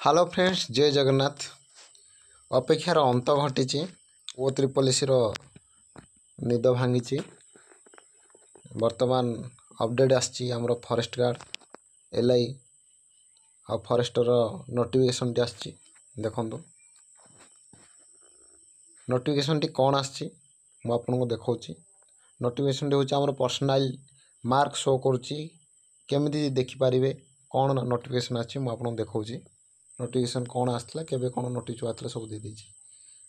Hello friends, जय जगन्नाथ। अपेक्षार अंत घटी ओ त्रिपलिसी निद भांगी। वर्तमान अपडेट आमर फॉरेस्ट गार्ड एलआई आ फॉरेस्टर नोटिफिकेशन टी देखु। नोटिफिकेशन टी कौन आपको देखा। नोटिफिकेशन टी हूँ आम पर्सनाल मार्क शो करुँची देखिपारे कौन नोटिफिकेशन आपको देखा। नोटिफिकेशन कौन आसला केबे कौन नोटिस आसला सब दे देछि।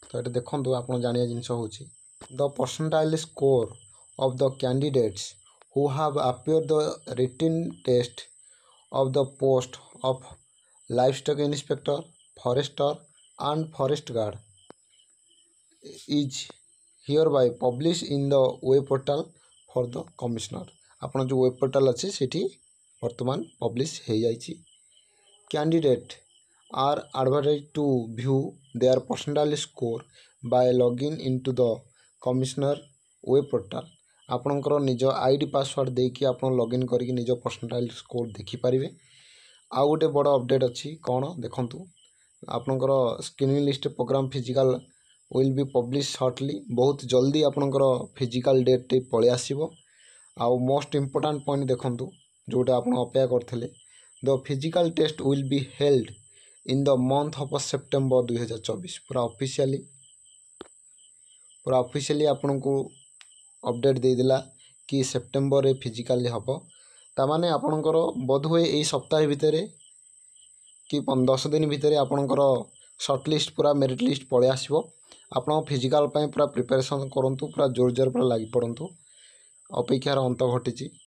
तो ये देखो आप जानिया जिनस हूँ the percentile score of the candidates who have appear the written test of the post of livestock inspector forester and forest guard is hereby publish in the web portal for the commissioner. आपन जो web portal अच्छे सेठी वर्तमान publish हो जाइए। Candidate are advised to view their percentile score by login into the commissioner web portal। आपणकर निज ID password देकी आप login करके निज परसेंटाइल स्कोर देखिपारे। आउ गोटे बड़ अपडेट अच्छी कौन देखु। आपणकर screening list program physical will be publish shortly. बहुत जल्दी आपणकर फिजिकल डेट पलि आसो। आउ मोस्ट इम्पोर्टाट पॉइंट देखु जोटा आप अपेक्षा करते। The physical test will be held in the month of September 2024। पूरा ऑफिशियली आपन को अपडेट दे दिला कि सेप्टेम्बर रे फिजिकल हम। तामाने आपणकर बोध हुए यही सप्ताह भितर कि 10 दिन भितर आपणकर सर्ट लिस्ट पूरा मेरिट लिस्ट पलि आसो। आप फिजिकल पूरा प्रिपरेशन करूँ, पूरा जोर जोर पूरा लगी पड़ू। अपेक्षार अंत घटी।